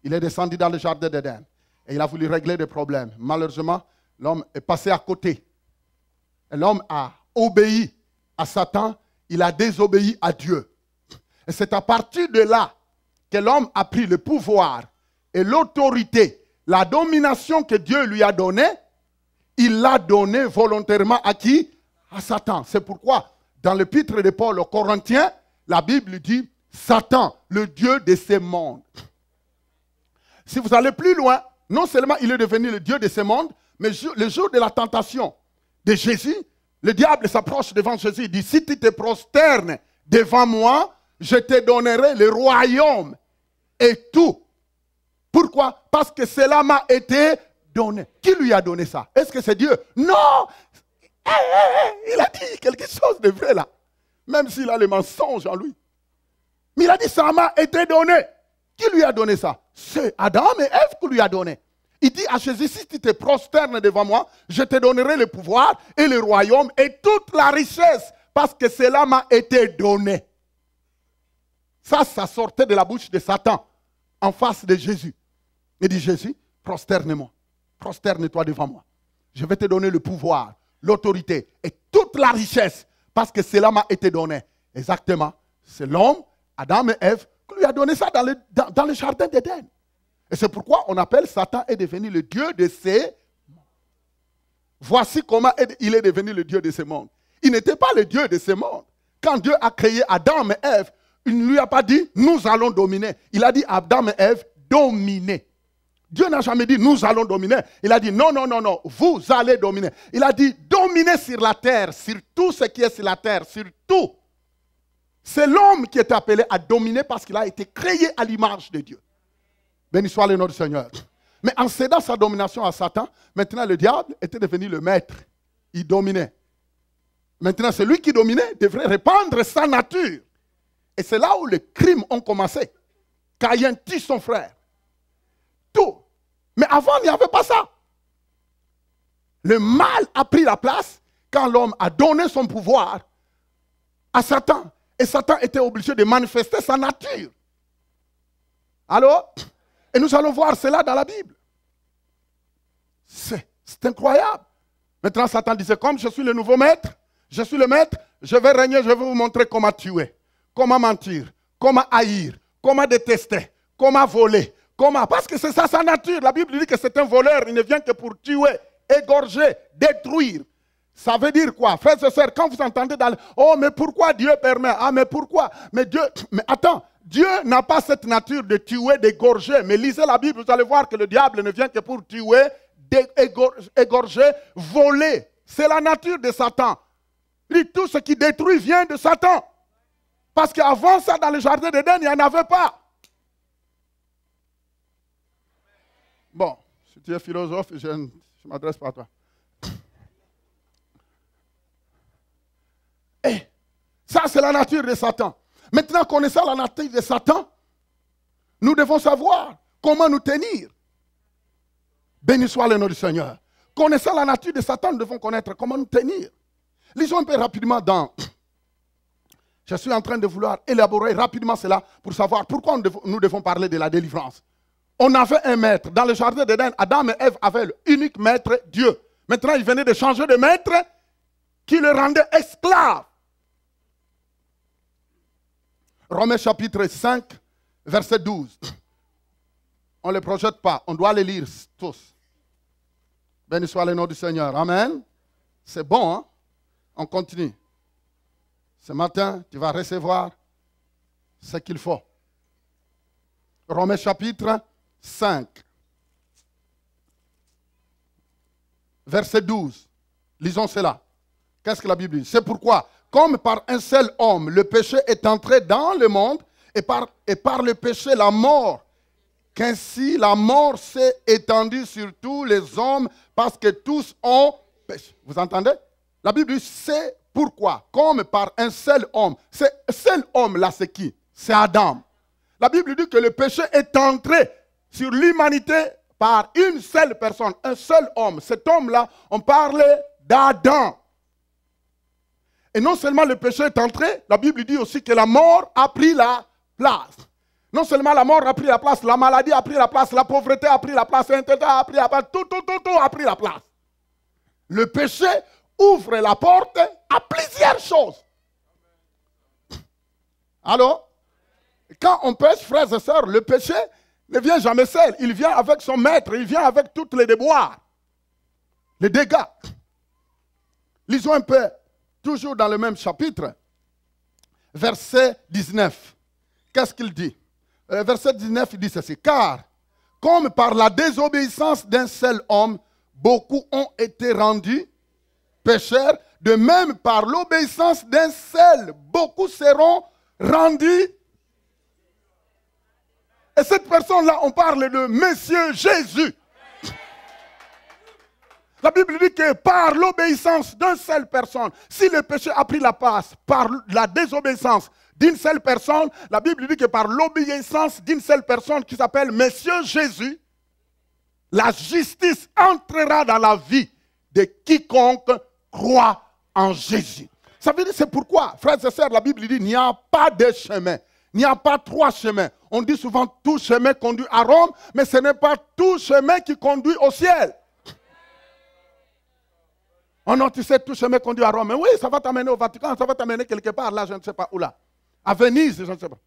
Il est descendu dans le jardin d'Éden et il a voulu régler des problèmes. Malheureusement, l'homme est passé à côté. L'homme a obéi à Satan, il a désobéi à Dieu. Et c'est à partir de là que l'homme a pris le pouvoir et l'autorité, la domination que Dieu lui a donnée, il l'a donnée volontairement à qui? À Satan. C'est pourquoi, dans l'épître de Paul aux Corinthiens, la Bible dit Satan, le Dieu de ce monde. Si vous allez plus loin, non seulement il est devenu le Dieu de ce monde, mais le jour de la tentation de Jésus, le diable s'approche devant Jésus et dit, si tu te prosternes devant moi, je te donnerai le royaume et tout. Pourquoi? Parce que cela m'a été donné. Qui lui a donné ça? Est-ce que c'est Dieu? Non! Il a dit quelque chose de vrai là. Même s'il a les mensonges en lui. Mais il a dit, ça m'a été donné. Qui lui a donné ça? C'est Adam et Ève qui lui a donné. Il dit à Jésus, si tu te prosternes devant moi, je te donnerai le pouvoir et le royaume et toute la richesse, parce que cela m'a été donné. Ça sortait de la bouche de Satan, en face de Jésus. Il dit, Jésus, prosterne-moi, prosterne-toi devant moi. Je vais te donner le pouvoir, l'autorité et toute la richesse, parce que cela m'a été donné. Exactement, c'est l'homme, Adam et Ève, qui lui a donné ça dans le jardin d'Éden. Et c'est pourquoi on appelle Satan est devenu le Dieu de ces mondes. Voici comment il est devenu le Dieu de ces mondes. Il n'était pas le Dieu de ces mondes. Quand Dieu a créé Adam et Ève, il ne lui a pas dit nous allons dominer. Il a dit Adam et Ève dominer. Dieu n'a jamais dit nous allons dominer. Il a dit non, non, non, non, vous allez dominer. Il a dit dominer sur la terre, sur tout ce qui est sur la terre, sur tout. C'est l'homme qui est appelé à dominer parce qu'il a été créé à l'image de Dieu. Béni soit le nom du Seigneur. Mais en cédant sa domination à Satan, maintenant le diable était devenu le maître. Il dominait. Maintenant, celui qui dominait devrait répandre sa nature. Et c'est là où les crimes ont commencé. Caïn tue son frère. Tout. Mais avant, il n'y avait pas ça. Le mal a pris la place quand l'homme a donné son pouvoir à Satan. Et Satan était obligé de manifester sa nature. Alors, et nous allons voir cela dans la Bible. C'est incroyable. Maintenant, Satan disait, comme je suis le nouveau maître, je suis le maître, je vais régner, je vais vous montrer comment tuer, comment mentir, comment haïr, comment détester, comment voler, comment... Parce que c'est ça sa nature. La Bible dit que c'est un voleur, il ne vient que pour tuer, égorger, détruire. Ça veut dire quoi? Frères et sœurs, quand vous entendez dans le... Oh, mais pourquoi Dieu permet? Ah, mais pourquoi? Mais Dieu... Mais attends, Dieu n'a pas cette nature de tuer, d'égorger. Mais lisez la Bible, vous allez voir que le diable ne vient que pour tuer, égorger, voler. C'est la nature de Satan. Tout ce qui détruit vient de Satan. Parce qu'avant ça, dans le jardin d'Éden, il n'y en avait pas. Bon, si tu es philosophe, je ne m'adresse pas à toi. Et ça, c'est la nature de Satan. Maintenant, connaissant la nature de Satan, nous devons savoir comment nous tenir. Béni soit le nom du Seigneur. Connaissant la nature de Satan, nous devons connaître comment nous tenir. Lisons un peu rapidement dans... Je suis en train de vouloir élaborer rapidement cela pour savoir pourquoi nous devons parler de la délivrance. On avait un maître. Dans le jardin d'Éden, Adam et Ève avaient l'unique maître, Dieu. Maintenant, il venait de changer de maître qui le rendait esclave. Romains chapitre 5, verset 12. On ne les projette pas, on doit les lire tous. Béni soit le nom du Seigneur. Amen. C'est bon, hein? On continue. Ce matin, tu vas recevoir ce qu'il faut. Romains chapitre 5, verset 12. Lisons cela. Qu'est-ce que la Bible dit? C'est pourquoi, comme par un seul homme, le péché est entré dans le monde, et par le péché, la mort, qu'ainsi la mort s'est étendue sur tous les hommes, parce que tous ont péché. Vous entendez? La Bible dit, c'est pourquoi, comme par un seul homme. Ce seul homme-là, c'est qui? C'est Adam. La Bible dit que le péché est entré sur l'humanité par une seule personne, un seul homme. Cet homme-là, on parlait d'Adam. Et non seulement le péché est entré, la Bible dit aussi que la mort a pris la place. Non seulement la mort a pris la place, la maladie a pris la place, la pauvreté a pris la place, l'intérêt a pris la place, tout a pris la place. Le péché ouvre la porte à plusieurs choses. Alors, quand on pêche, frères et sœurs, le péché ne vient jamais seul. Il vient avec son maître, il vient avec tous les déboires, les dégâts. Lisons un peu, toujours dans le même chapitre, verset 19. Qu'est-ce qu'il dit? Verset 19, il dit ceci. Car, comme par la désobéissance d'un seul homme, beaucoup ont été rendus pécheurs, de même par l'obéissance d'un seul, beaucoup seront rendus. Et cette personne-là, on parle de Monsieur Jésus. La Bible dit que par l'obéissance d'une seule personne, si le péché a pris la place par la désobéissance d'une seule personne, la Bible dit que par l'obéissance d'une seule personne qui s'appelle Monsieur Jésus, la justice entrera dans la vie de quiconque croit en Jésus. Ça veut dire, c'est pourquoi, frères et sœurs, la Bible dit, il n'y a pas de chemin. Il n'y a pas trois chemins. On dit souvent tout chemin conduit à Rome, mais ce n'est pas tout chemin qui conduit au ciel. Oh non, tu sais, tout chemin conduit à Rome. Mais oui, ça va t'amener au Vatican, ça va t'amener quelque part, là, je ne sais pas où là. À Venise, je ne sais pas.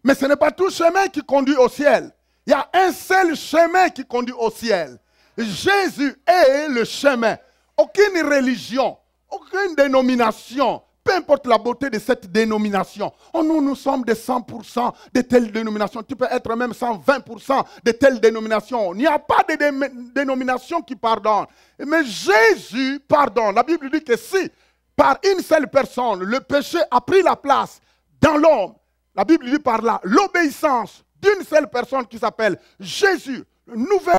Mais ce n'est pas tout chemin qui conduit au ciel. Il y a un seul chemin qui conduit au ciel. Jésus est le chemin. Aucune religion, aucune dénomination, peu importe la beauté de cette dénomination. Oh, nous sommes de 100% de telle dénomination. Tu peux être même 120% de telle dénomination. Il n'y a pas de dénomination qui pardonne. Mais Jésus pardonne. La Bible dit que si, par une seule personne, le péché a pris la place dans l'homme, la Bible dit par là, l'obéissance d'une seule personne qui s'appelle Jésus, le nouvel